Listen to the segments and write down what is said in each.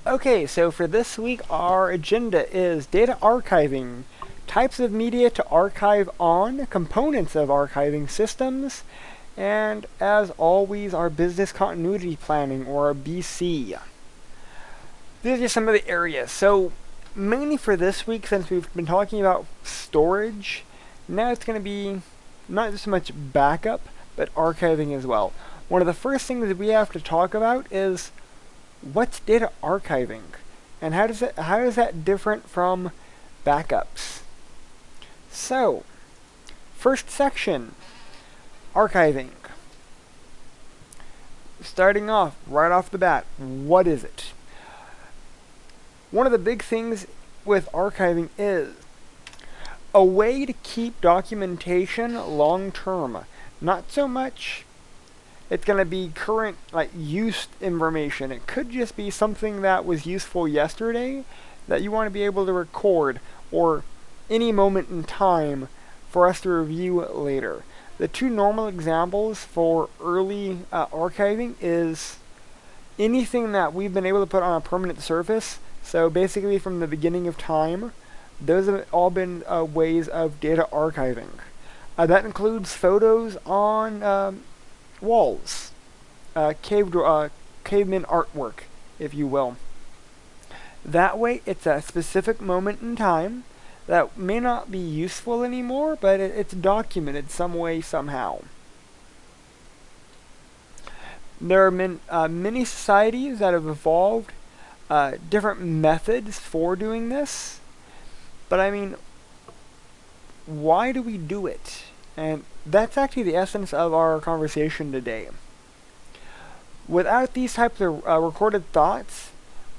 Okay, so for this week, our agenda is data archiving, types of media to archive on, components of archiving systems, and as always, our business continuity planning, or our BC. These are some of the areas. So, mainly for this week, since we've been talking about storage, now it's going to be not just so much backup, but archiving as well. One of the first things that we have to talk about is what's data archiving, and how is that different from backups? So, first section, archiving. Starting off right off the bat, what is it? One of the big things with archiving is a way to keep documentation long term. Not so much it's going to be current, like, used information. It could just be something that was useful yesterday that you want to be able to record, or any moment in time for us to review later. The two normal examples for early archiving is anything that we've been able to put on a permanent surface. So basically from the beginning of time, those have all been ways of data archiving. That includes photos on walls, caveman artwork, if you will. That way, it's a specific moment in time that may not be useful anymore, but it's documented some way, somehow. There are many societies that have evolved different methods for doing this, but I mean, why do we do it? And that's actually the essence of our conversation today. Without these types of recorded thoughts,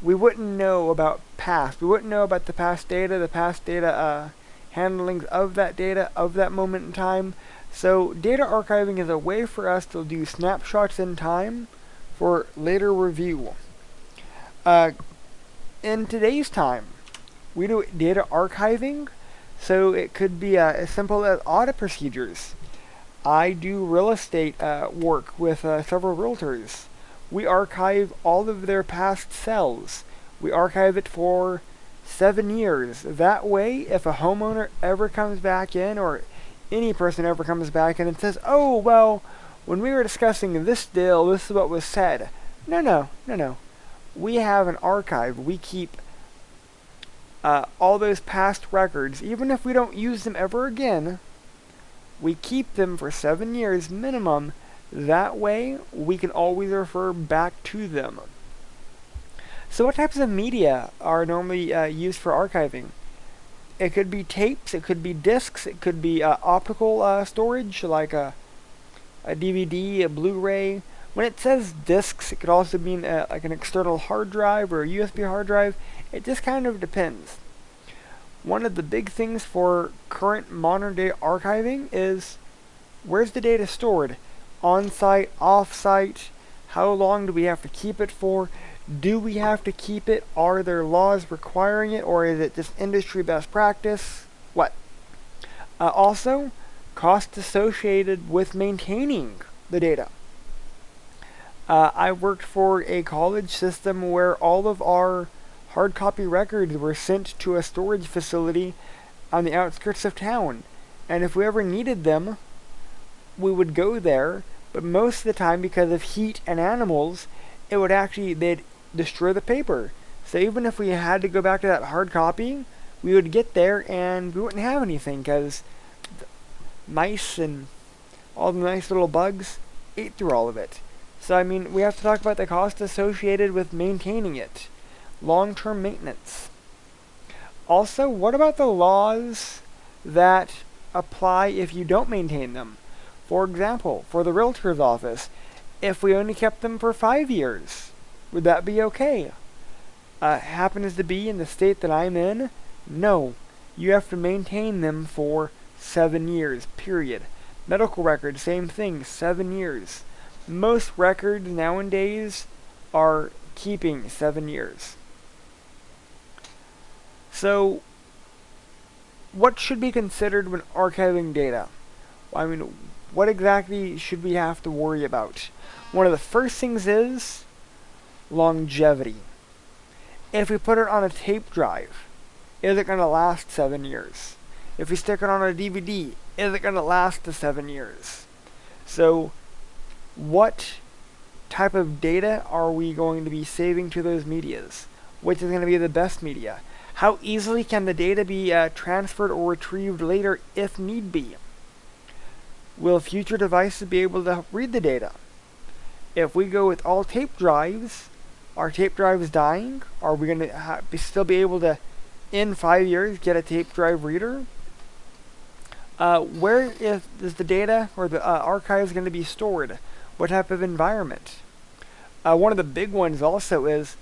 we wouldn't know about past. We wouldn't know about the past data handlings of that data, of that moment in time. So data archiving is a way for us to do snapshots in time for later review. In today's time, we do data archiving, so it could be as simple as audit procedures. I do real estate work with several realtors. We archive all of their past sales. We archive it for 7 years. That way, if a homeowner ever comes back in, or any person ever comes back in and says, oh, well, when we were discussing this deal, this is what was said. No. We have an archive. We keep all those past records. Even if we don't use them ever again, we keep them for 7 years minimum. That way, we can always refer back to them. So what types of media are normally used for archiving? It could be tapes, it could be discs, it could be optical storage, like a DVD, a Blu-ray. When it says discs, it could also mean like an external hard drive or a USB hard drive. It just kind of depends. One of the big things for current modern day archiving is, where's the data stored? On-site, off-site? How long do we have to keep it for? Do we have to keep it? Are there laws requiring it, or is it just industry best practice? What? Also, costs associated with maintaining the data. I worked for a college system where all of our hard copy records were sent to a storage facility on the outskirts of town. And if we ever needed them, we would go there, but most of the time, because of heat and animals, they'd destroy the paper. So even if we had to go back to that hard copy, we would get there and we wouldn't have anything, because mice and all the nice little bugs ate through all of it. So I mean, we have to talk about the cost associated with maintaining it. Long-term maintenance. Also, what about the laws that apply if you don't maintain them? For example, for the realtor's office, if we only kept them for 5 years, would that be okay? Happens to be in the state that I'm in, no. You have to maintain them for 7 years, period. Medical records, same thing, 7 years. Most records nowadays are keeping 7 years. So, what should be considered when archiving data? I mean, what exactly should we have to worry about? One of the first things is longevity. If we put it on a tape drive, is it going to last 7 years? If we stick it on a DVD, is it going to last the 7 years? So, what type of data are we going to be saving to those medias? Which is going to be the best media? How easily can the data be transferred or retrieved later if need be? Will future devices be able to read the data? If we go with all tape drives, are tape drives dying? Are we going to still be able to, in 5 years, get a tape drive reader? Where is the data or the archives going to be stored? What type of environment? One of the big ones also is,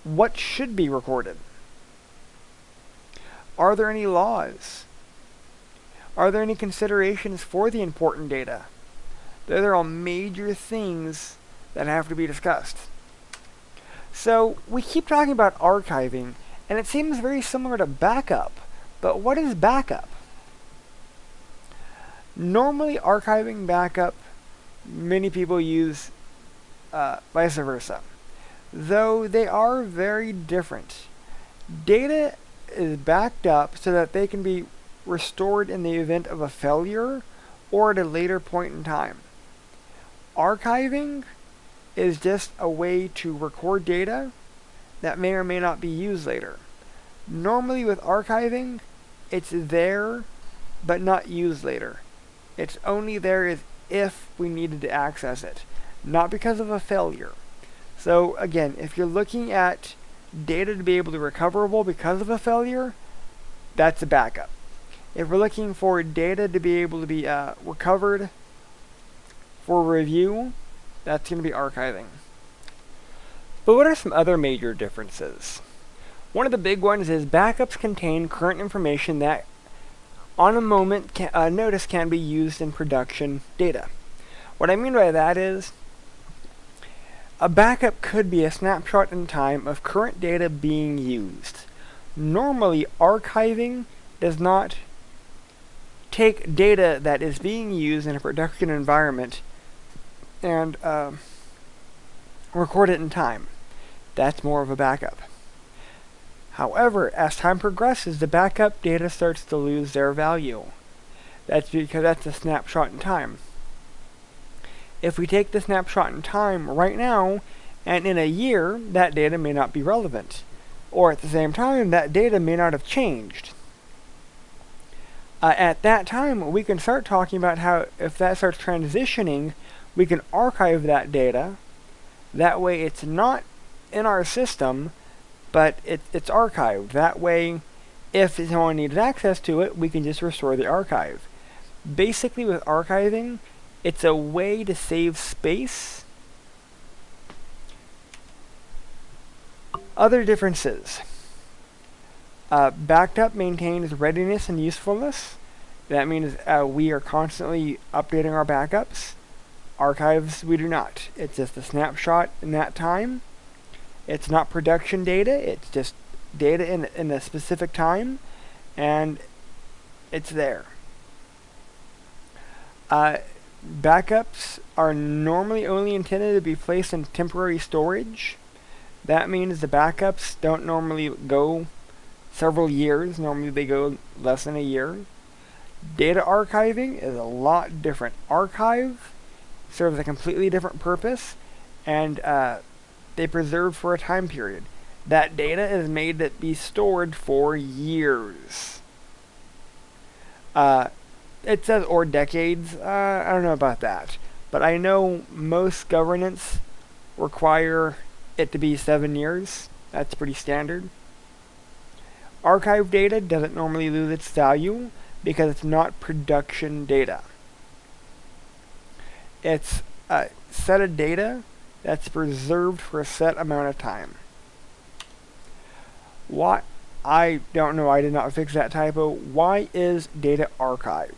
what should be recorded? Are there any laws? Are there any considerations for the important data? Those are all major things that have to be discussed. So, we keep talking about archiving, and it seems very similar to backup. But what is backup? Normally, archiving backup, many people use vice versa, though they are very different. Data is backed up so that they can be restored in the event of a failure or at a later point in time. Archiving is just a way to record data that may or may not be used later. Normally with archiving, it's there but not used later. It's only there if we needed to access it, not because of a failure. So again, if you're looking at data to be able to be recoverable because of a failure, that's a backup. If we're looking for data to be able to be recovered for review, that's going to be archiving. But what are some other major differences? One of the big ones is backups contain current information that on a moment notice can be used in production data. What I mean by that is, a backup could be a snapshot in time of current data being used. Normally, archiving does not take data that is being used in a production environment and record it in time. That's more of a backup. However, as time progresses, the backup data starts to lose their value. That's because that's a snapshot in time. If we take the snapshot in time right now, and in a year, that data may not be relevant. Or at the same time, that data may not have changed. At that time, we can start talking about how, if that starts transitioning, we can archive that data. That way it's not in our system, but it's archived. That way, if someone needed access to it, we can just restore the archive. Basically, with archiving, it's a way to save space. Other differences. Backed up maintains readiness and usefulness. That means we are constantly updating our backups. Archives, we do not. It's just a snapshot in that time. It's not production data. It's just data in a specific time, and it's there. Backups are normally only intended to be placed in temporary storage. That means the backups don't normally go several years. Normally they go less than a year. Data archiving is a lot different. Archive serves a completely different purpose, and they preserve for a time period. That data is made to be stored for years. It says or decades. I don't know about that, but I know most governments require it to be 7 years. That's pretty standard. Archive data doesn't normally lose its value because it's not production data. It's a set of data that's preserved for a set amount of time. Why? I don't know. I did not fix that typo. Why is data archived?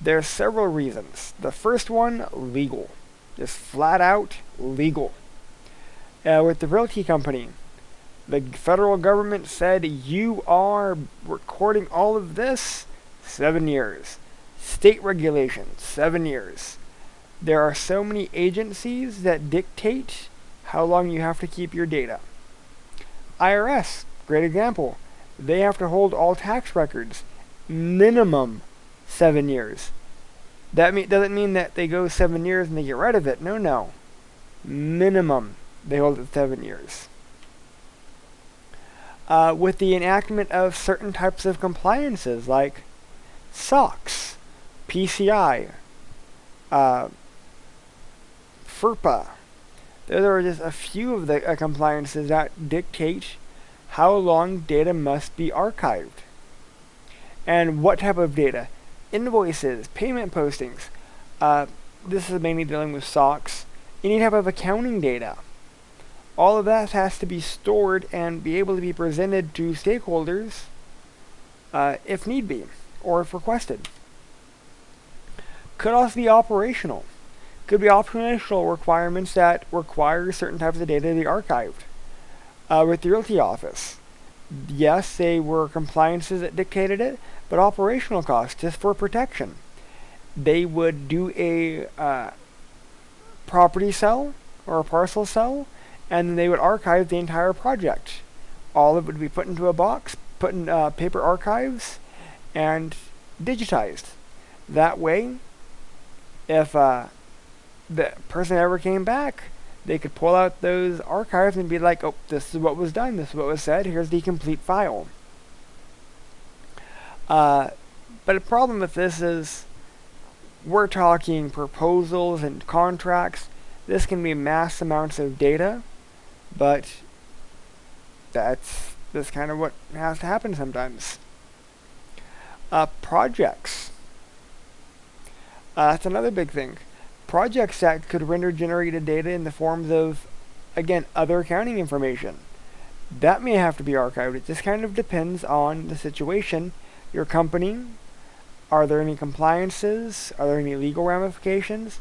There are several reasons. The first one, legal. Just flat out legal. With the realty company, the federal government said you are recording all of this 7 years. State regulations, 7 years. There are so many agencies that dictate how long you have to keep your data. IRS, great example. They have to hold all tax records, minimum 7 years. That doesn't mean that they go 7 years and they get rid of it. No, no. Minimum, they hold it 7 years. With the enactment of certain types of compliances like SOX, PCI, FERPA. Those are just a few of the compliances that dictate how long data must be archived. And what type of data? Invoices, payment postings. This is mainly dealing with SOX. Any type of accounting data. All of that has to be stored and be able to be presented to stakeholders if need be, or if requested. Could also be operational. Could be operational requirements that require certain types of data to be archived. With the Realty Office, yes, they were compliances that dictated it, but operational costs, just for protection. They would do a property sell or a parcel sell, and then they would archive the entire project. All of it would be put into a box, put in paper archives, and digitized. That way, if the person ever came back, they could pull out those archives and be like, oh, this is what was done, this is what was said, here's the complete file. But the problem with this is, we're talking proposals and contracts. This can be mass amounts of data, but that's kind of what has to happen sometimes. Projects. That's another big thing. Projects that could render generated data in the forms of, again, other accounting information. That may have to be archived. It just kind of depends on the situation. Your company, are there any compliances? Are there any legal ramifications?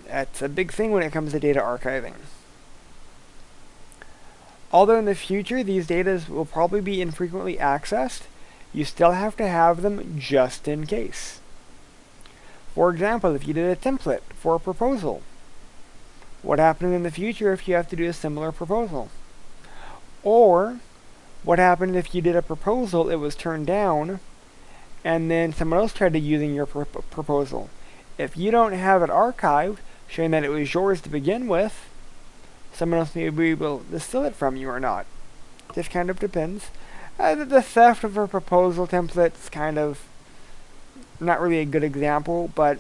That's a big thing when it comes to data archiving. Although in the future these data will probably be infrequently accessed, you still have to have them just in case. For example, if you did a template for a proposal, what happens in the future if you have to do a similar proposal? Or, what happened if you did a proposal, it was turned down, and then someone else tried to using your proposal? If you don't have it archived, showing that it was yours to begin with, someone else may be able to steal it from you or not. Just kind of depends. The theft of a proposal template is kind of not really a good example, but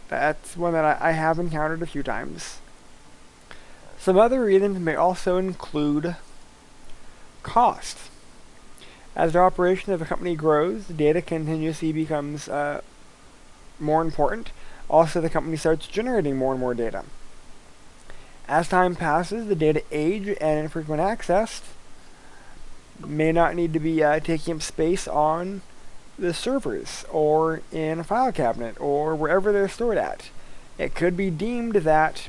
that's one that I have encountered a few times. Some other reasons may also include cost. As the operation of a company grows, the data continuously becomes more important. Also, the company starts generating more and more data. As time passes, the data age and infrequent access may not need to be taking up space on the servers or in a file cabinet or wherever they're stored at. It could be deemed that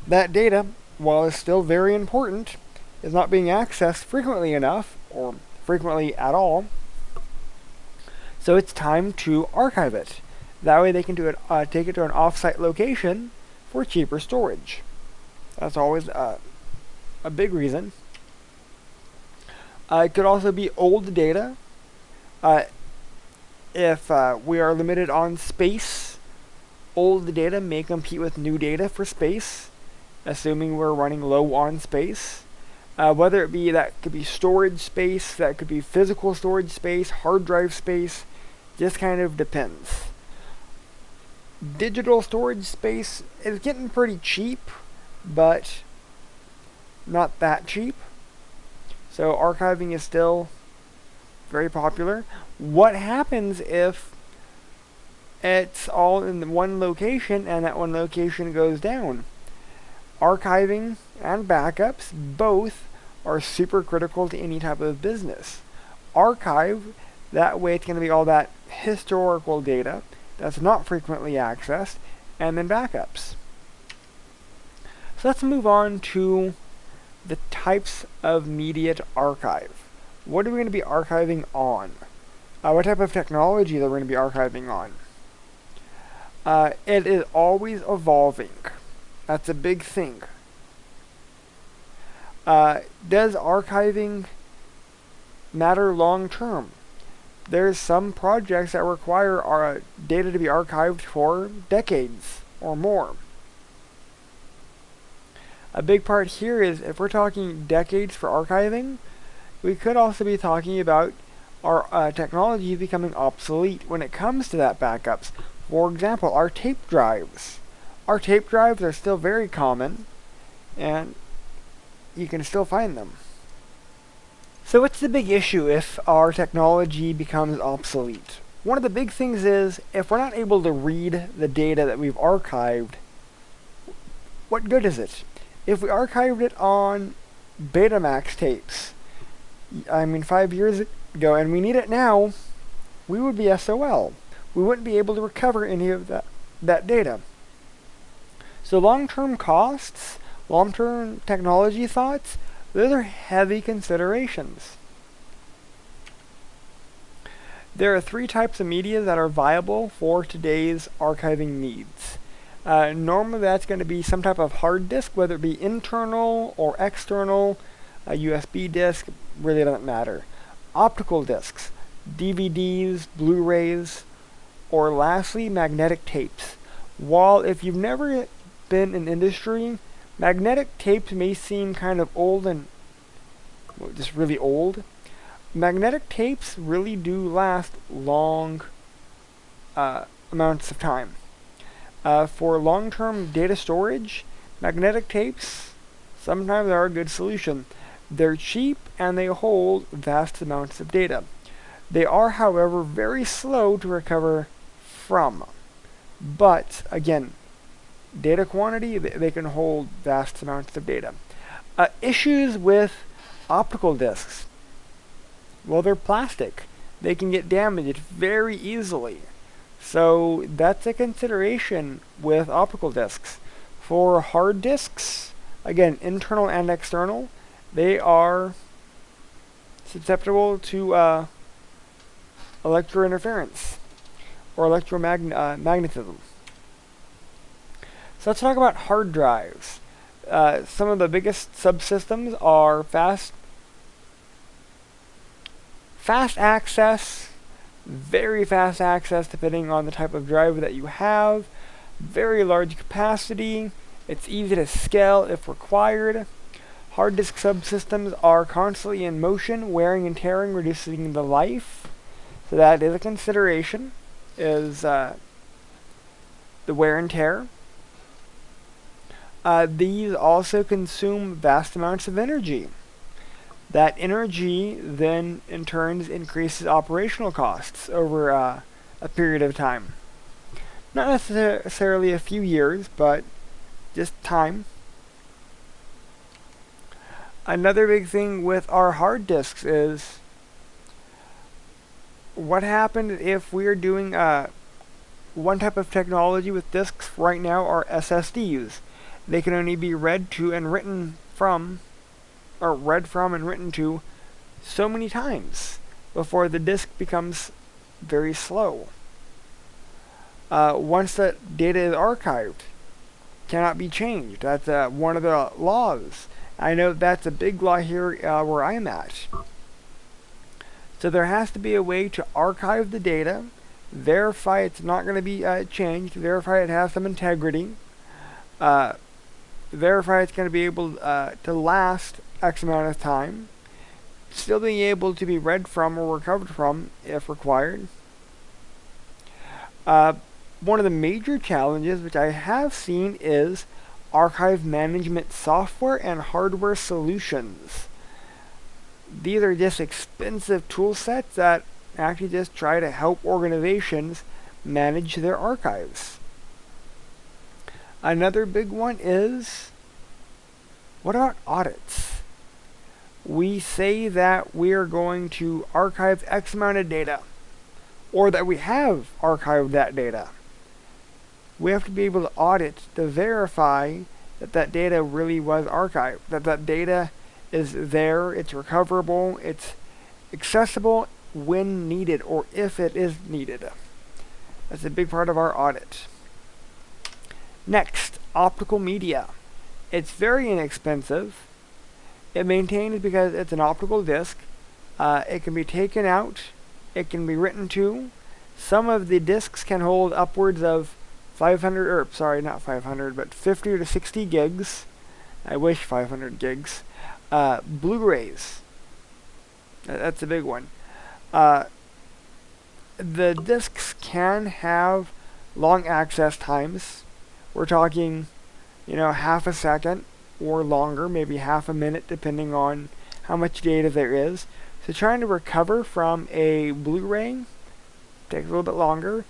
that data, while it's still very important, is not being accessed frequently enough or frequently at all, so it's time to archive it. That way they can take it to an off-site location for cheaper storage. That's always a big reason. It could also be old data. If we are limited on space, old data may compete with new data for space, assuming we're running low on space. Whether it be that could be storage space, that could be physical storage space, hard drive space, just kind of depends. Digital storage space is getting pretty cheap, but not that cheap. So archiving is still very popular. What happens if it's all in one location and that one location goes down? Archiving and backups both are super critical to any type of business. Archive, that way it's going to be all that historical data that's not frequently accessed, and then backups. So let's move on to the types of media to archive. What are we going to be archiving on? What type of technology that we're going to be archiving on? It is always evolving. That's a big thing. Does archiving matter long term? There's some projects that require our data to be archived for decades or more. A big part here is if we're talking decades for archiving, we could also be talking about our technology becoming obsolete when it comes to that backups. For example, our tape drives. Our tape drives are still very common, and you can still find them. So what's the big issue if our technology becomes obsolete? One of the big things is if we're not able to read the data that we've archived, what good is it? If we archived it on Betamax tapes, 5 years ago, and we need it now, we would be SOL. We wouldn't be able to recover any of that data. So long-term costs, long-term technology thoughts, those are heavy considerations. There are 3 types of media that are viable for today's archiving needs. Normally that's going to be some type of hard disk, whether it be internal or external, a USB disk, really doesn't matter. Optical disks, DVDs, Blu-rays, or lastly, magnetic tapes. While if you've never been in industry, magnetic tapes may seem kind of old and just really old. Magnetic tapes really do last long amounts of time. For long-term data storage, magnetic tapes sometimes are a good solution. They're cheap and they hold vast amounts of data. They are, however, very slow to recover from. But, again, data quantity, they can hold vast amounts of data. Issues with optical disks. Well, they're plastic. They can get damaged very easily. So that's a consideration with optical disks. For hard disks, again, internal and external, they are susceptible to electrointerference or electromagnetism. So let's talk about hard drives. Some of the biggest subsystems are fast access, very fast access depending on the type of drive that you have, very large capacity, it's easy to scale if required. Hard disk subsystems are constantly in motion, wearing and tearing, reducing the life. So that is a consideration, is the wear and tear. These also consume vast amounts of energy. That energy then in turn increases operational costs over a period of time. Not necessarily a few years, but just time. Another big thing with our hard disks is what happens if we're doing one type of technology with disks right now are SSDs. They can only be read to and written from, or read from and written to so many times before the disk becomes very slow. Once that data is archived, cannot be changed. That's one of the laws. I know that's a big law here where I'm at. So there has to be a way to archive the data, verify it's not going to be changed, verify it has some integrity, verify it's going to be able to last X amount of time, still being able to be read from or recovered from if required. One of the major challenges which I have seen is archive management software and hardware solutions. These are just expensive tool sets that actually just try to help organizations manage their archives. Another big one is, what about audits? We say that we are going to archive X amount of data, or that we have archived that data. We have to be able to audit to verify that that data really was archived, that that data is there, it's recoverable, it's accessible when needed, or if it is needed. That's a big part of our audit. Next, optical media. It's very inexpensive. It maintains because it's an optical disk. It can be taken out. It can be written to. Some of the disks can hold upwards of 500, or sorry, not 500, but 50 to 60 gigs. I wish 500 gigs. Blu-rays. That's a big one. The disks can have long access times. We're talking, half a second or longer, maybe half a minute, depending on how much data there is. So trying to recover from a Blu-ray takes a little bit longer.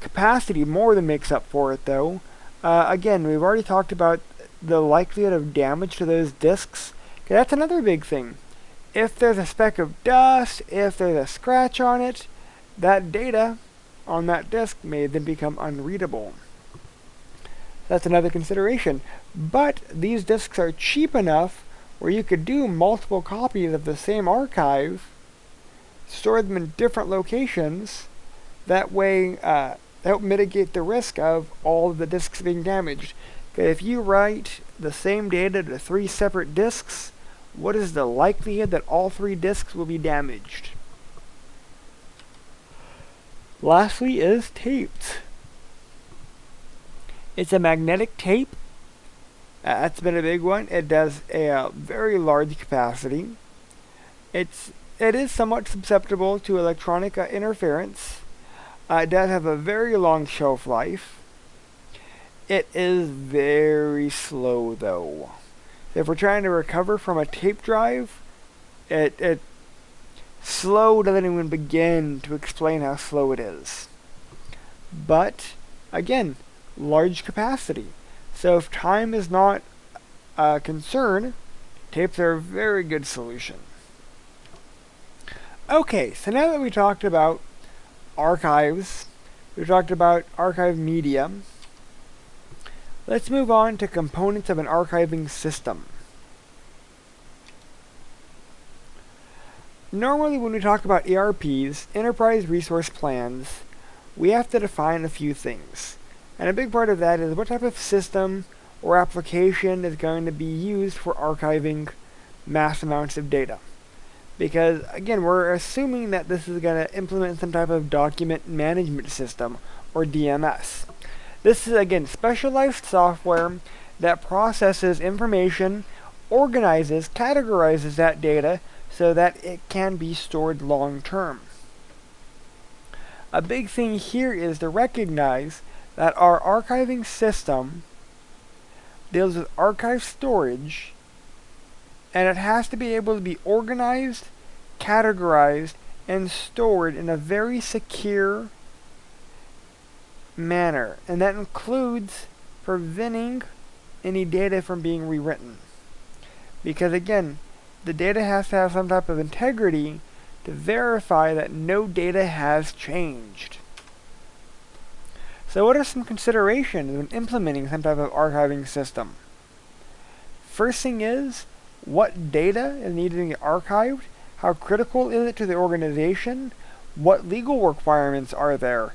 Capacity more than makes up for it, though. Again, we've already talked about the likelihood of damage to those disks. Okay, that's another big thing. If there's a speck of dust, if there's a scratch on it, that data on that disk may then become unreadable. That's another consideration. But these disks are cheap enough where you could do multiple copies of the same archive, store them in different locations. That way, help mitigate the risk of all of the disks being damaged. Okay, if you write the same data to 3 separate disks, what is the likelihood that all 3 disks will be damaged? Lastly is taped. It's a magnetic tape. That's been a big one. It does a very large capacity. It is somewhat susceptible to electronic interference. It does have a very long shelf life. It is very slow, though. If we're trying to recover from a tape drive, it slow doesn't even begin to explain how slow it is. But again, large capacity. So if time is not a concern, tapes are a very good solution. Okay, so now that we talked about archives, we talked about archive media, let's move on to components of an archiving system. Normally when we talk about ERPs, Enterprise Resource Plans, we have to define a few things. And a big part of that is what type of system or application is going to be used for archiving mass amounts of data. Because, again, we're assuming that this is going to implement some type of document management system, or DMS. This is, again, specialized software that processes information, organizes, categorizes that data so that it can be stored long term. A big thing here is to recognize that our archiving system deals with archive storage, and it has to be able to be organized, categorized, and stored in a very secure manner. And that includes preventing any data from being rewritten. Because again, the data has to have some type of integrity to verify that no data has changed. So what are some considerations when implementing some type of archiving system? First thing is, what data is needed to be archived? How critical is it to the organization? What legal requirements are there?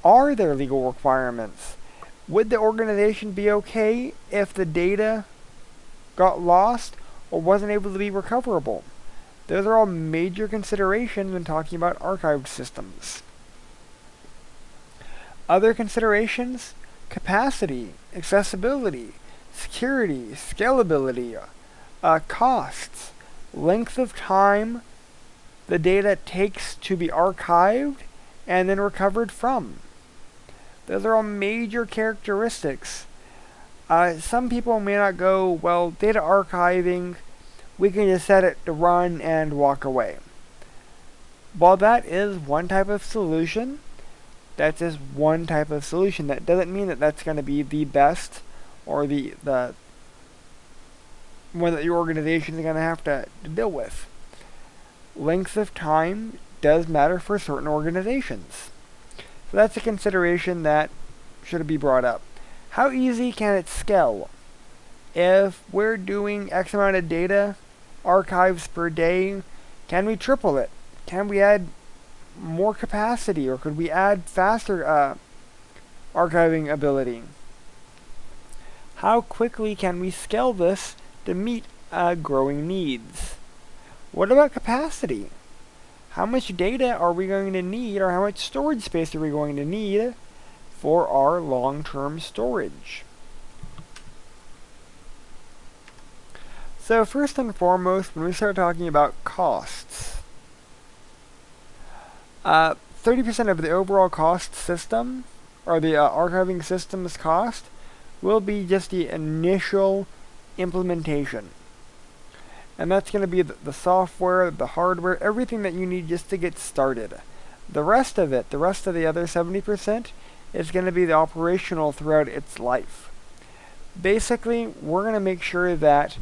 Are there legal requirements? Would the organization be okay if the data got lost or wasn't able to be recoverable? Those are all major considerations when talking about archived systems. Other considerations: capacity, accessibility, security, scalability, costs, length of time the data takes to be archived and then recovered from. Those are all major characteristics. Some people may not go, well, data archiving, we can just set it to run and walk away. While that is one type of solution, that's just one type of solution. That doesn't mean that that's going to be the best or the one that your organization is going to have to deal with. Length of time does matter for certain organizations. So that's a consideration that should be brought up. How easy can it scale? If we're doing X amount of data archives per day, can we triple it? Can we add more capacity, or could we add faster ability? How quickly can we scale this to meet growing needs. What about capacity? How much data are we going to need, or how much storage space are we going to need for our long-term storage? So first and foremost, when we start talking about costs, 30% of the overall cost system, or the archiving system's cost, will be just the initial implementation. And that's going to be the software, the hardware, everything that you need just to get started. The rest of it, the rest of the other 70%, is going to be the operational throughout its life. Basically, we're going to make sure that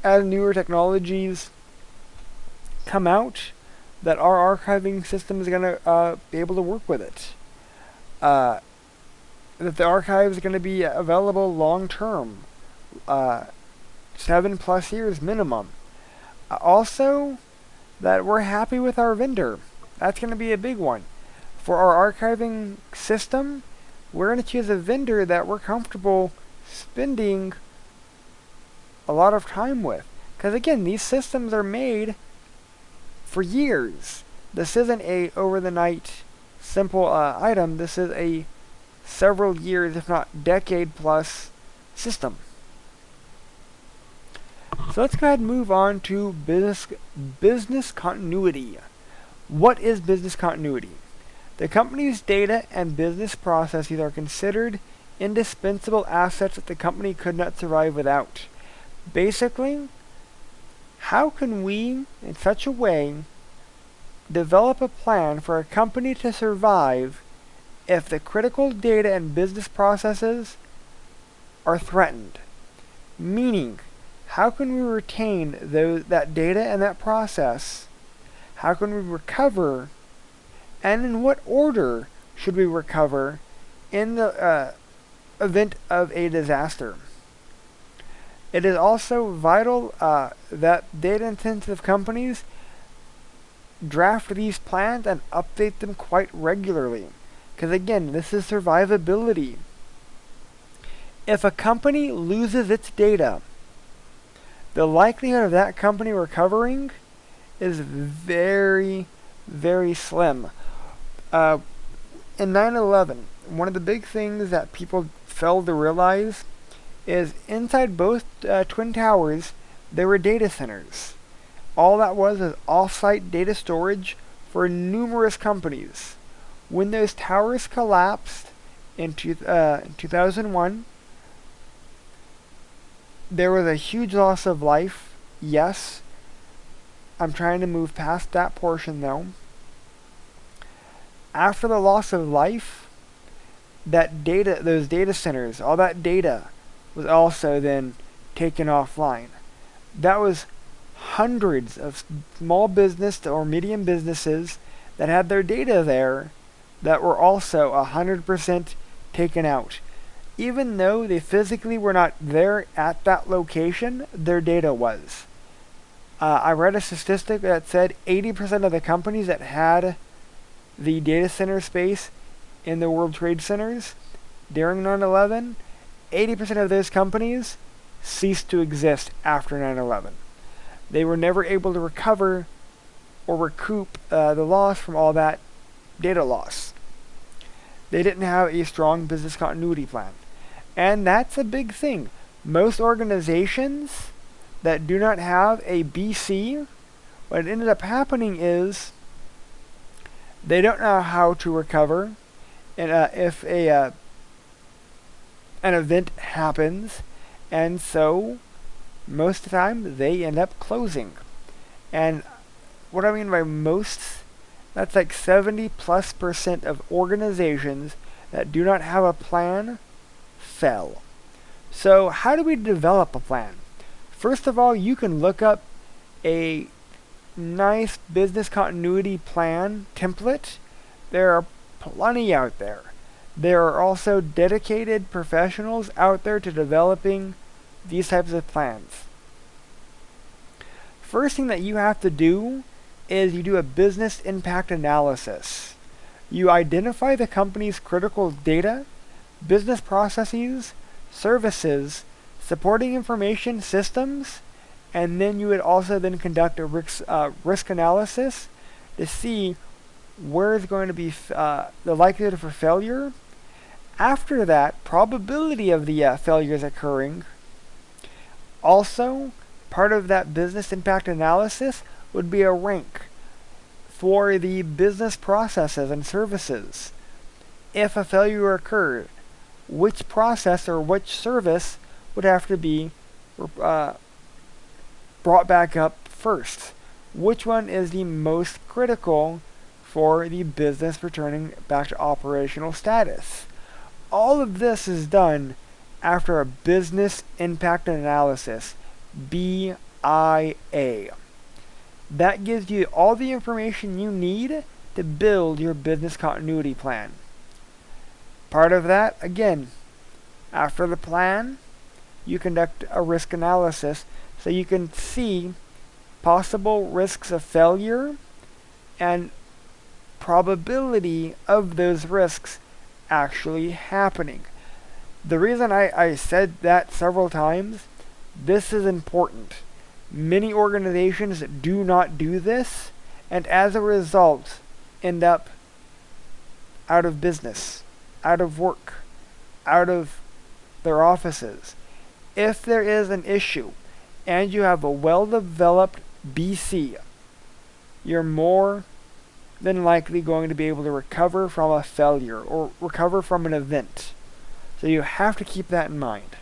as newer technologies come out, that our archiving system is going to be able to work with it. That the archive is going to be available long term, 7+ years minimum. Also, that we're happy with our vendor. That's going to be a big one. For our archiving system, we're going to choose a vendor that we're comfortable spending a lot of time with. Because again, these systems are made for years. This isn't a over-the-night simple item. This is a several years, if not decade-plus system. So let's go ahead and move on to business continuity. What is business continuity? The company's data and business processes are considered indispensable assets that the company could not survive without. Basically, how can we, in such a way, develop a plan for a company to survive if the critical data and business processes are threatened? Meaning, how can we retain that data and that process? How can we recover? And in what order should we recover in the event of a disaster? It is also vital that data-intensive companies draft these plans and update them quite regularly. Because again, this is survivability. If a company loses its data, the likelihood of that company recovering is very, very slim. In 9/11, one of the big things that people failed to realize is inside both Twin Towers, there were data centers. All that was off-site data storage for numerous companies. When those towers collapsed in 2001, there was a huge loss of life, yes. I'm trying to move past that portion though. After the loss of life, that data, those data centers, all that data was also then taken offline. That was hundreds of small business or medium businesses that had their data there that were also 100% taken out. Even though they physically were not there at that location, their data was. I read a statistic that said 80% of the companies that had the data center space in the World Trade Centers during 9/11, 80% of those companies ceased to exist after 9/11. They were never able to recover or recoup the loss from all that data loss. They didn't have a strong business continuity plan. And that's a big thing. Most organizations that do not have a BC, what ended up happening is they don't know how to recover. And if an event happens, and so most of the time they end up closing. And what I mean by most, that's like 70+% of organizations that do not have a plan fell. So how do we develop a plan? First of all, you can look up a nice business continuity plan template. There are plenty out there. There are also dedicated professionals out there to developing these types of plans. First thing that you have to do is you do a business impact analysis. You identify the company's critical data, business processes, services, supporting information systems, and then you would also then conduct a risk analysis to see where is going to be the likelihood for failure. After that, probability of the failures occurring. Also, part of that business impact analysis would be a rank for the business processes and services. If a failure occurred, which process or which service would have to be brought back up first? Which one is the most critical for the business returning back to operational status? All of this is done after a business impact analysis, BIA. That gives you all the information you need to build your business continuity plan. Part of that, again, after the plan, you conduct a risk analysis so you can see possible risks of failure and probability of those risks actually happening. The reason I said that several times, this is important. Many organizations do not do this, and as a result, end up out of business, out of work, out of their offices. If there is an issue, and you have a well-developed BC, you're more than likely going to be able to recover from a failure or recover from an event. So you have to keep that in mind.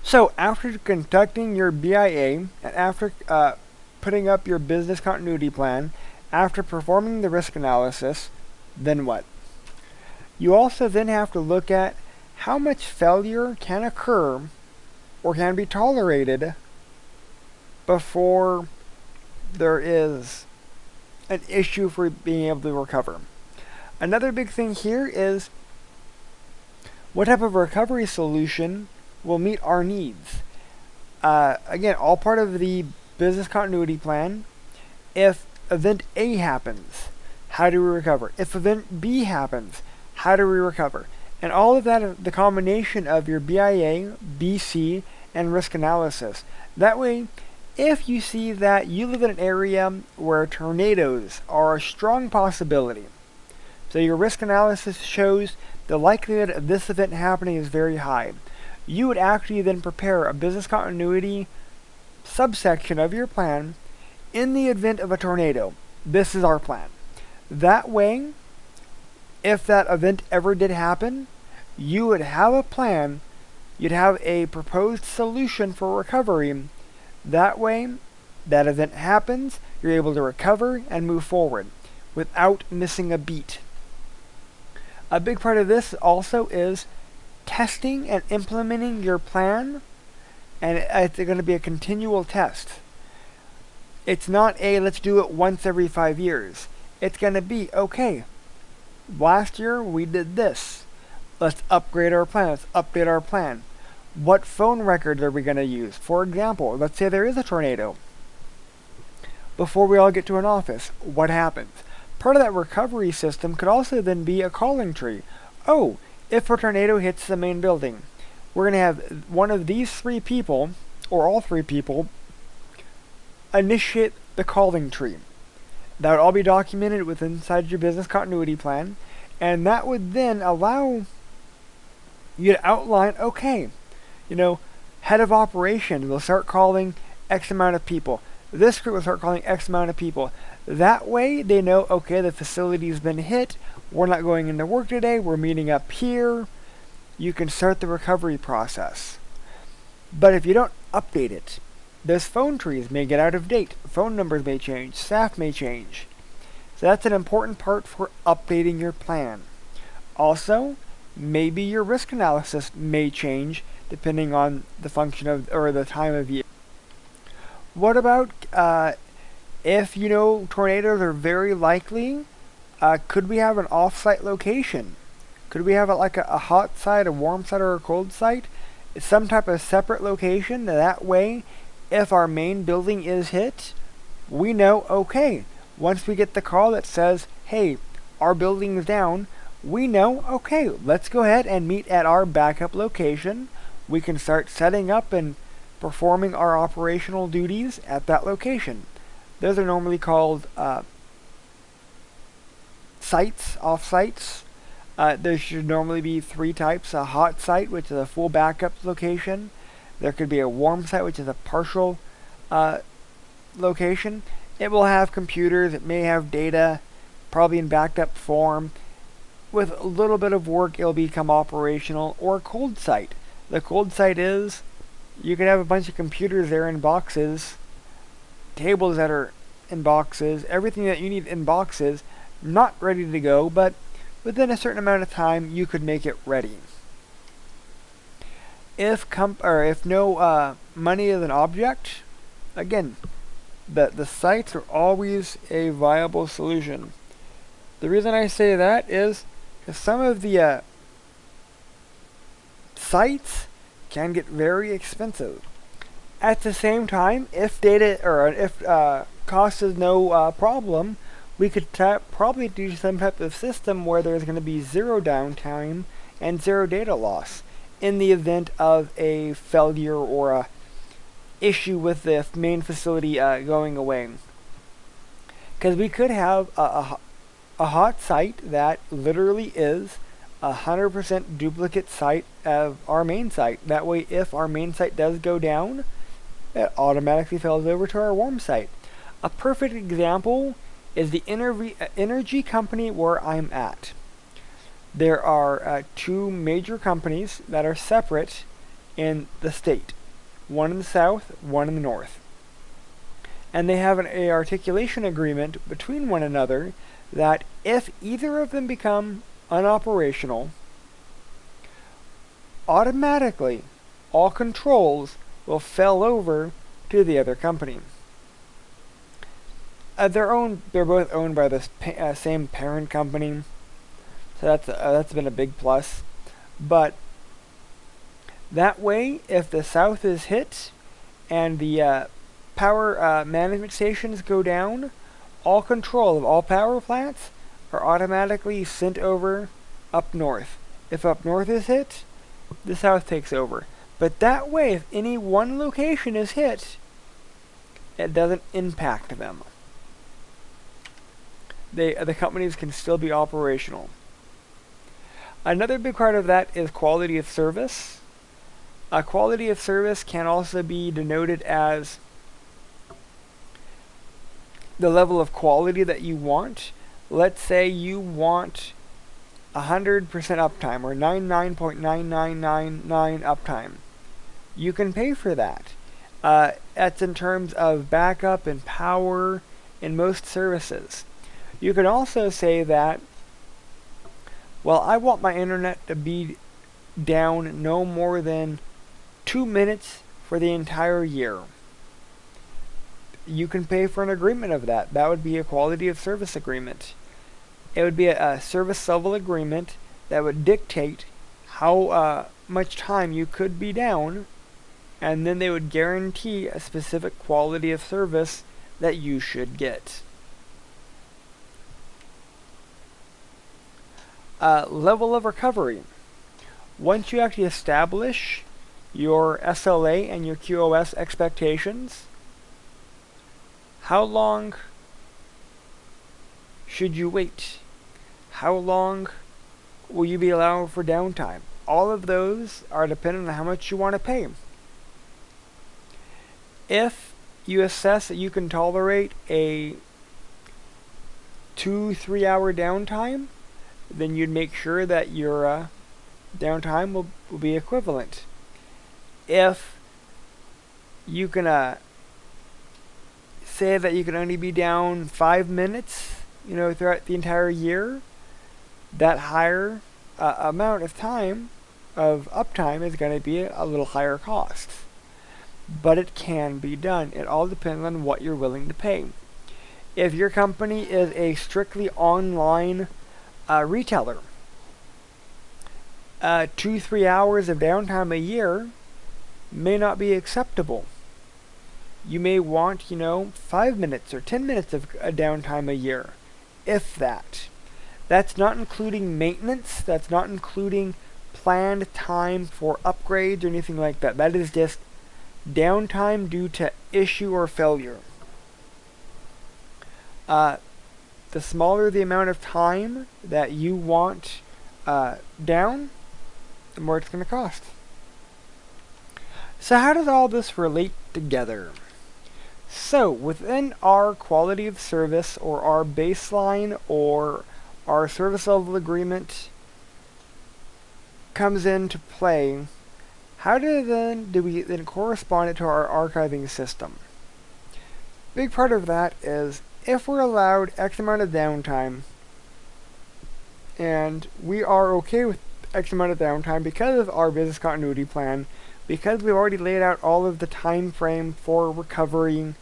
So after conducting your BIA and after putting up your business continuity plan, after performing the risk analysis, then what? You also then have to look at how much failure can occur or can be tolerated before there is an issue for being able to recover. Another big thing here is what type of recovery solution will meet our needs. Again, all part of the business continuity plan. If event A happens, how do we recover? If event B happens, how do we recover? And all of that is the combination of your BIA, BC, and risk analysis. That way, if you see that you live in an area where tornadoes are a strong possibility, so your risk analysis shows the likelihood of this event happening is very high, you would actually then prepare a business continuity subsection of your plan in the event of a tornado. This is our plan. That way, if that event ever did happen, you would have a plan, you'd have a proposed solution for recovery. That way, that event happens, you're able to recover and move forward without missing a beat. A big part of this also is testing and implementing your plan, and it's going to be a continual test. It's not let's do it once every 5 years. It's going to be, okay, last year we did this. Let's upgrade our plan. Let's update our plan. What phone records are we going to use? For example, let's say there is a tornado. Before we all get to an office, what happens? Part of that recovery system could also then be a calling tree. Oh, if a tornado hits the main building, we're going to have one of these 3 people, or all 3 people, initiate the calling tree. That would all be documented within inside your business continuity plan, and that would then allow you to outline, okay, head of operations will start calling X amount of people. This group will start calling X amount of people. That way they know, okay, the facility's been hit, we're not going into work today, we're meeting up here. You can start the recovery process. But if you don't update it, those phone trees may get out of date, phone numbers may change, staff may change. So that's an important part for updating your plan. Also, maybe your risk analysis may change depending on the function of, or the time of year. What about if tornadoes are very likely? Could we have an off-site location? Could we have a hot site, a warm site, or a cold site? Some type of separate location. That way, if our main building is hit, we know, okay, once we get the call that says, hey, our building is down, we know, okay, let's go ahead and meet at our backup location we can start setting up and performing our operational duties at that location. Those are normally called sites, off-sites. There should normally be 3 types: a hot site, which is a full backup location. There could be a warm site, which is a partial location. It will have computers, it may have data, probably in backed up form. With a little bit of work, it'll become operational. Or a cold site. The cold site is, you could have a bunch of computers there in boxes, tables that are in boxes, everything that you need in boxes, not ready to go, but within a certain amount of time, you could make it ready. If no money is an object, again, the sites are always a viable solution. The reason I say that is because some of the sites can get very expensive. At the same time, if cost is no problem, we could probably do some type of system where there's going to be 0 downtime and 0 data loss in the event of a failure or a issue with the main facility going away. Because we could have a hot site that literally is 100% duplicate site of our main site. That way, if our main site does go down, it automatically fails over to our warm site. A perfect example is the energy company where I'm at. There are 2 major companies that are separate in the state. One in the south, one in the north. And they have an articulation agreement between one another that if either of them become unoperational, automatically all controls will fail over to the other company. They're both owned by the same parent company, so that's been a big plus. But that way, if the south is hit and the power management stations go down, all control of all power plants are automatically sent over up north. If up north is hit, the south takes over. But that way, if any one location is hit, it doesn't impact them. The companies can still be operational. Another big part of that is quality of service. Quality of service can also be denoted as the level of quality that you want. Let's say you want 100% uptime or 99.9999 uptime. You can pay for that. That's in terms of backup and power in most services. You can also say that, well, I want my internet to be down no more than 2 minutes for the entire year. You can pay for an agreement of that. That would be a quality of service agreement. It would be a service level agreement that would dictate how much time you could be down, and then they would guarantee a specific quality of service that you should get. Level of recovery. Once you actually establish your SLA and your QoS expectations, how long should you wait? How long will you be allowed for downtime? All of those are dependent on how much you want to pay. If you assess that you can tolerate a 2-3 hour downtime, then you'd make sure that your downtime will be equivalent. If you can say that you can only be down 5 minutes, throughout the entire year, that higher amount of time of uptime is going to be a little higher cost. But it can be done. It all depends on what you're willing to pay. If your company is a strictly online retailer, 2-3 hours of downtime a year may not be acceptable. You may want, 5 minutes or 10 minutes of downtime a year, if that. That's not including maintenance. That's not including planned time for upgrades or anything like that. That is just downtime due to issue or failure. The smaller the amount of time that you want down, the more it's going to cost. So how does all this relate together? So within our quality of service, or our baseline, or our service level agreement comes into play, how do we then correspond it to our archiving system? Big part of that is if we're allowed X amount of downtime, and we are okay with X amount of downtime because of our business continuity plan, because we've already laid out all of the time frame for recovery,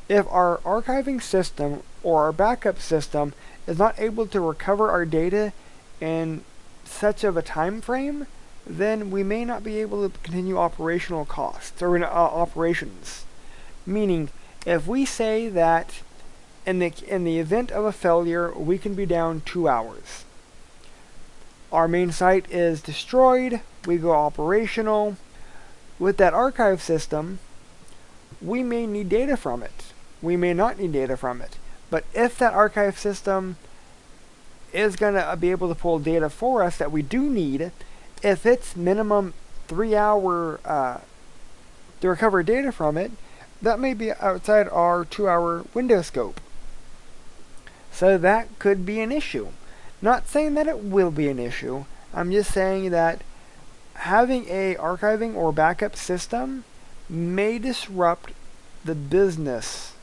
if our archiving system or our backup system is not able to recover our data in such of a time frame, then we may not be able to continue operational costs or operations. Meaning, if we say that in the event of a failure, we can be down 2 hours. Our main site is destroyed, we go operational. With that archive system, we may need data from it. We may not need data from it. But if that archive system is going to be able to pull data for us that we do need, if it's minimum 3 hour to recover data from it, that may be outside our 2 hour window scope. So that could be an issue. Not saying that it will be an issue. I'm just saying that having a archiving or backup system may disrupt the business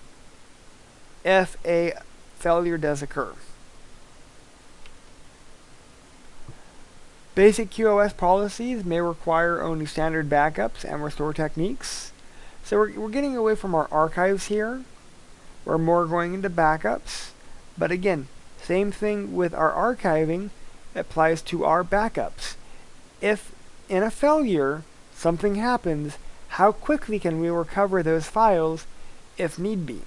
if a failure does occur. Basic QoS policies may require only standard backups and restore techniques. So we're getting away from our archives here. We're more going into backups. But again, same thing with our archiving applies to our backups. If in a failure something happens, how quickly can we recover those files if need be?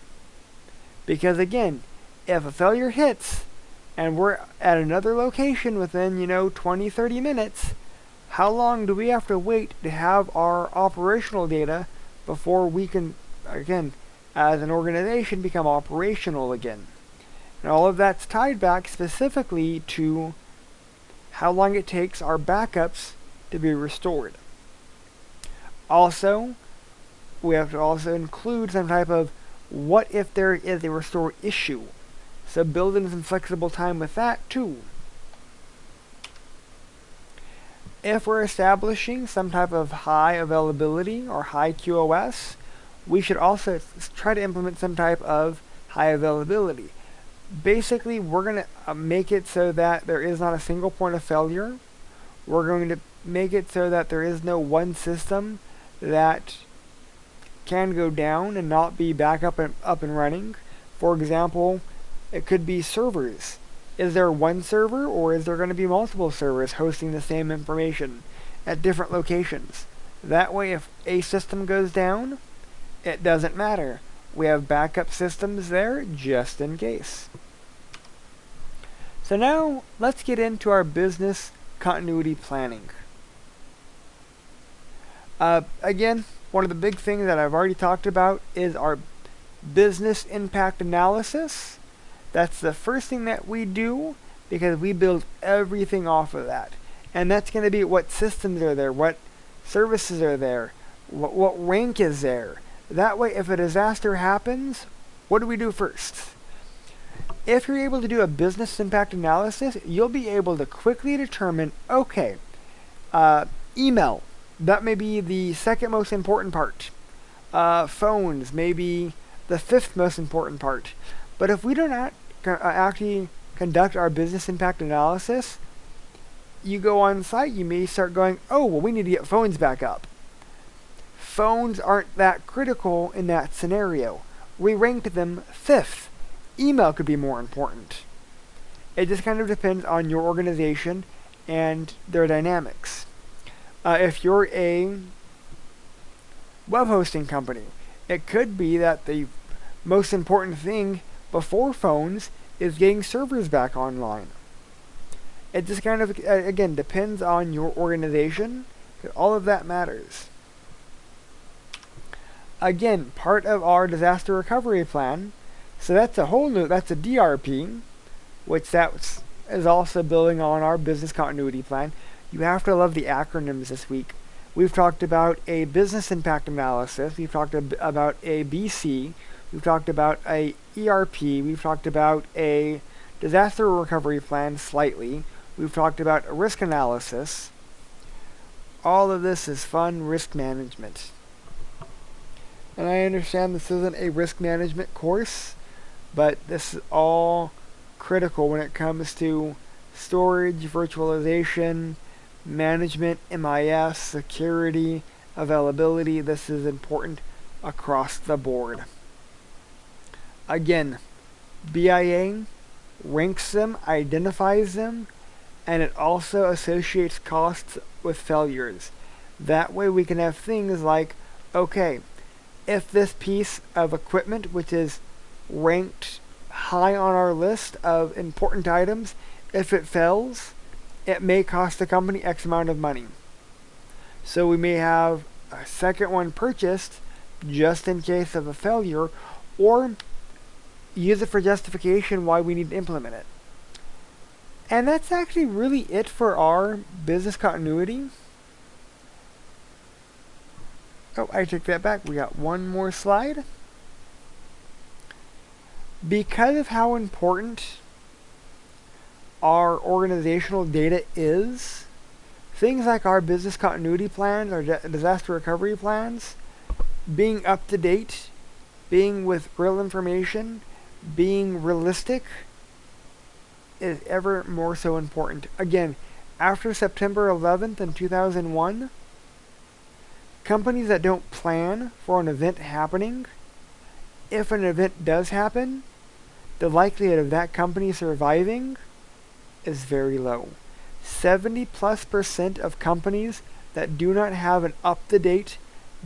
Because again, if a failure hits and we're at another location within, 20-30 minutes, how long do we have to wait to have our operational data before we can, again, as an organization, become operational again? And all of that's tied back specifically to how long it takes our backups to be restored. Also, we have to also include some type of what if there is a restore issue. So build in some flexible time with that too. If we're establishing some type of high availability or high QoS, we should also try to implement some type of high availability. Basically, we're going to make it so that there is not a single point of failure. We're going to make it so that there is no one system that can go down and not be back up and running. For example, it could be servers. Is there one server, or is there going to be multiple servers hosting the same information at different locations? That way, if a system goes down, it doesn't matter. We have backup systems there just in case. So now, let's get into our business continuity planning. Again, one of the big things that I've already talked about is our business impact analysis. That's the first thing that we do because we build everything off of that. And that's going to be what systems are there, what services are there, what rank is there. That way, if a disaster happens, what do we do first? If you're able to do a business impact analysis, you'll be able to quickly determine, okay, email, that may be the second most important part. Phones may be the fifth most important part. But if we do not actually conduct our business impact analysis, you go on site, you may start going, oh, well, we need to get phones back up. Phones aren't that critical in that scenario. We ranked them fifth. Email could be more important. It just kind of depends on your organization and their dynamics. If you're a web hosting company, it could be that the most important thing before phones is getting servers back online. It just kind of, again, depends on your organization. All of that matters. Again, part of our disaster recovery plan, so that's a whole new, that's a DRP, which that is also building on our business continuity plan. You have to love the acronyms this week. We've talked about a business impact analysis. We've talked about a BC. We've talked about a ERP. We've talked about a disaster recovery plan slightly. We've talked about a risk analysis. All of this is fun risk management. And I understand this isn't a risk management course, but this is all critical when it comes to storage, virtualization, management, MIS, security, availability. This is important across the board. Again, BIA ranks them, identifies them, and it also associates costs with failures. That way we can have things like, okay, if this piece of equipment, which is ranked high on our list of important items, if it fails, it may cost the company X amount of money. So we may have a second one purchased just in case of a failure, or use it for justification why we need to implement it. And that's actually really it for our business continuity. Oh, I take that back. We got one more slide. Because of how important our organizational data is, things like our business continuity plans, our disaster recovery plans, being up to date, being with real information, being realistic, is ever more so important. Again, after September 11th in 2001, companies that don't plan for an event happening, if an event does happen, the likelihood of that company surviving is very low. 70+% of companies that do not have an up-to-date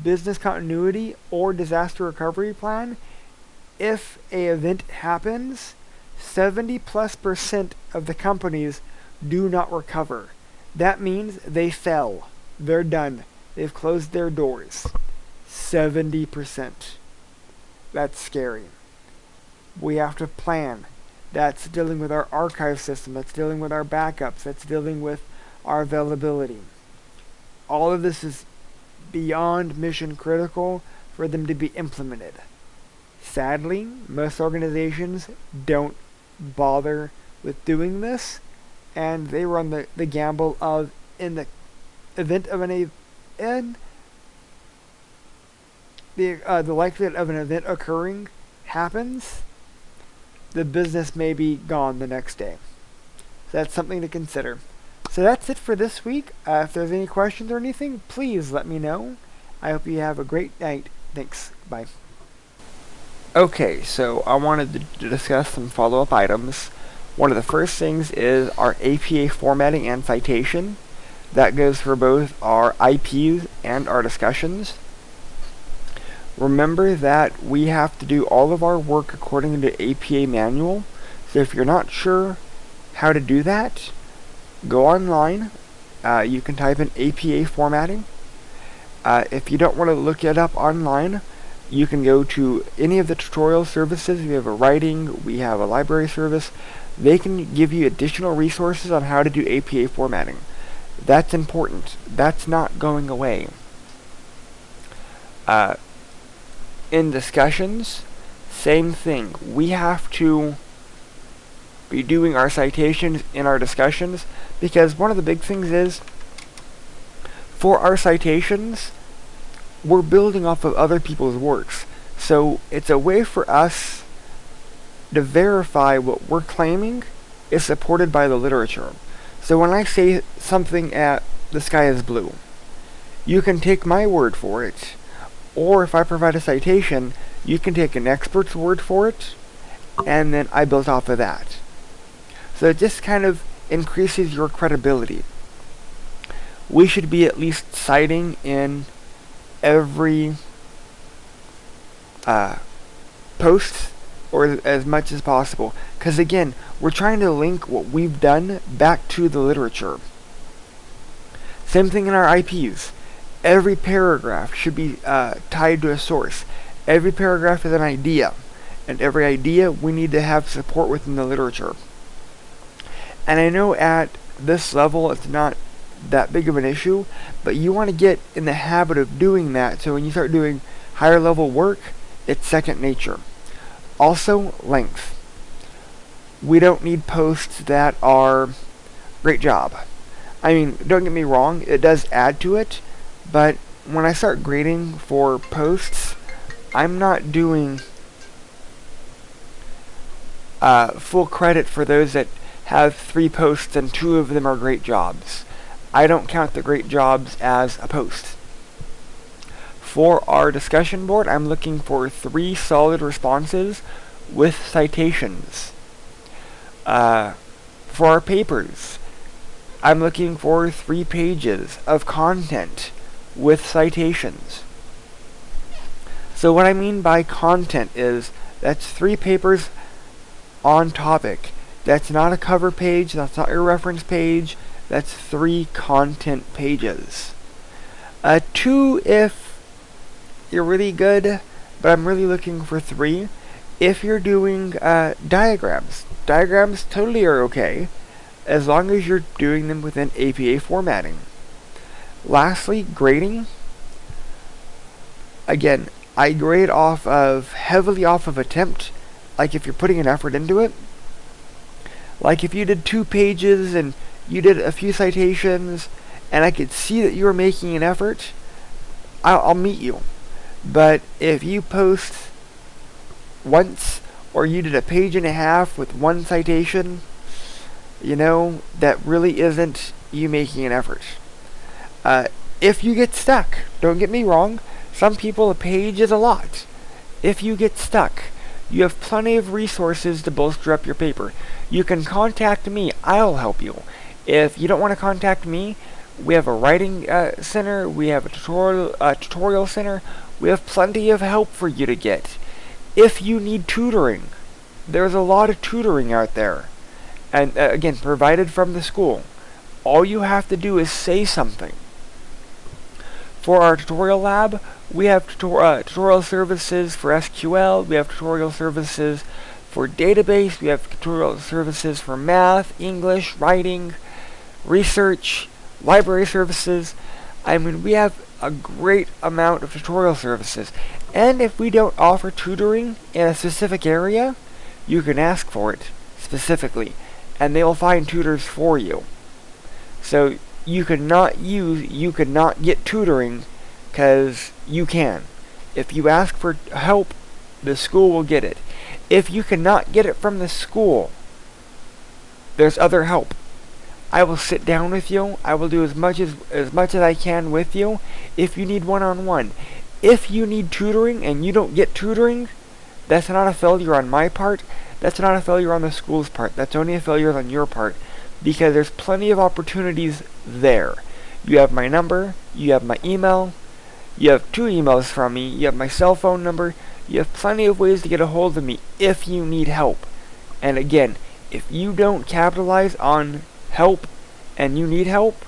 business continuity or disaster recovery plan, if an event happens, 70+% of the companies do not recover. That means they fell. They're done. They've closed their doors. 70%. That's scary. We have to plan. That's dealing with our archive system. That's dealing with our backups. That's dealing with our availability. All of this is beyond mission critical for them to be implemented. Sadly, most organizations don't bother with doing this, and they run the gamble of, in the event of the likelihood of an event occurring happens, the business may be gone the next day. So that's something to consider. So that's it for this week. If there's any questions or anything, please let me know. I hope you have a great night. Thanks. Bye. Okay, so I wanted to discuss some follow-up items. One of the first things is our APA formatting and citation. That goes for both our IPs and our discussions. Remember that we have to do all of our work according to the APA manual. So if you're not sure how to do that, go online. You can type in APA formatting. If you don't want to look it up online, you can go to any of the tutorial services. We have a writing, we have a library service. They can give you additional resources on how to do APA formatting. That's important. That's not going away. In discussions, same thing. We have to be doing our citations in our discussions, because one of the big things is, for our citations, we're building off of other people's works. So it's a way for us to verify what we're claiming is supported by the literature. So when I say something at the sky is blue, you can take my word for it, or if I provide a citation, you can take an expert's word for it, and then I build off of that. So it just kind of increases your credibility. We should be at least citing in every post or as much as possible. Because again, we're trying to link what we've done back to the literature. Same thing in our IPs. Every paragraph should be tied to a source. Every paragraph is an idea. And every idea we need to have support within the literature. And I know at this level it's not that big of an issue, but you want to get in the habit of doing that so when you start doing higher level work, it's second nature. Also, length. We don't need posts that are great job. I mean, don't get me wrong, it does add to it, but when I start grading for posts, I'm not doing full credit for those that have 3 posts and 2 of them are great jobs. I don't count the great jobs as a post. For our discussion board, I'm looking for 3 solid responses with citations. For our papers, I'm looking for 3 pages of content with citations. So what I mean by content is that's 3 papers on topic. That's not a cover page, that's not your reference page, that's 3 content pages. 2 if you're really good, but I'm really looking for 3 if you're doing diagrams. Diagrams totally are okay, as long as you're doing them within APA formatting. Lastly, grading. Again, I grade heavily off of attempt, like if you're putting an effort into it. Like if you did 2 pages and you did a few citations, and I could see that you were making an effort, I'll meet you. But if you post once, or you did a page and a half with 1 citation, that really isn't you making an effort. If you get stuck, don't get me wrong, some people a page is a lot. If you get stuck, you have plenty of resources to bolster up your paper. You can contact me, I'll help you. If you don't want to contact me, we have a writing center, we have a tutorial center, we have plenty of help for you to get. If you need tutoring, there's a lot of tutoring out there. And again, provided from the school. All you have to do is say something. For our tutorial lab, we have tutorial services for SQL, we have tutorial services for database, we have tutorial services for math, English, writing, research, library services. I mean, we have a great amount of tutorial services. And if we don't offer tutoring in a specific area, you can ask for it specifically, and they will find tutors for you. So you cannot get tutoring because you can. If you ask for help, the school will get it. If you cannot get it from the school, there's other help. I will sit down with you. I will do as much as I can with you if you need one-on-one. If you need tutoring and you don't get tutoring, that's not a failure on my part. That's not a failure on the school's part. That's only a failure on your part, because there's plenty of opportunities there. You have my number, you have my email, you have 2 emails from me, you have my cell phone number, you have plenty of ways to get a hold of me if you need help. And again, if you don't capitalize on help and you need help,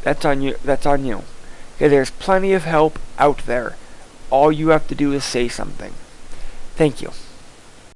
that's on you. Because there's plenty of help out there. All you have to do is say something. Thank you.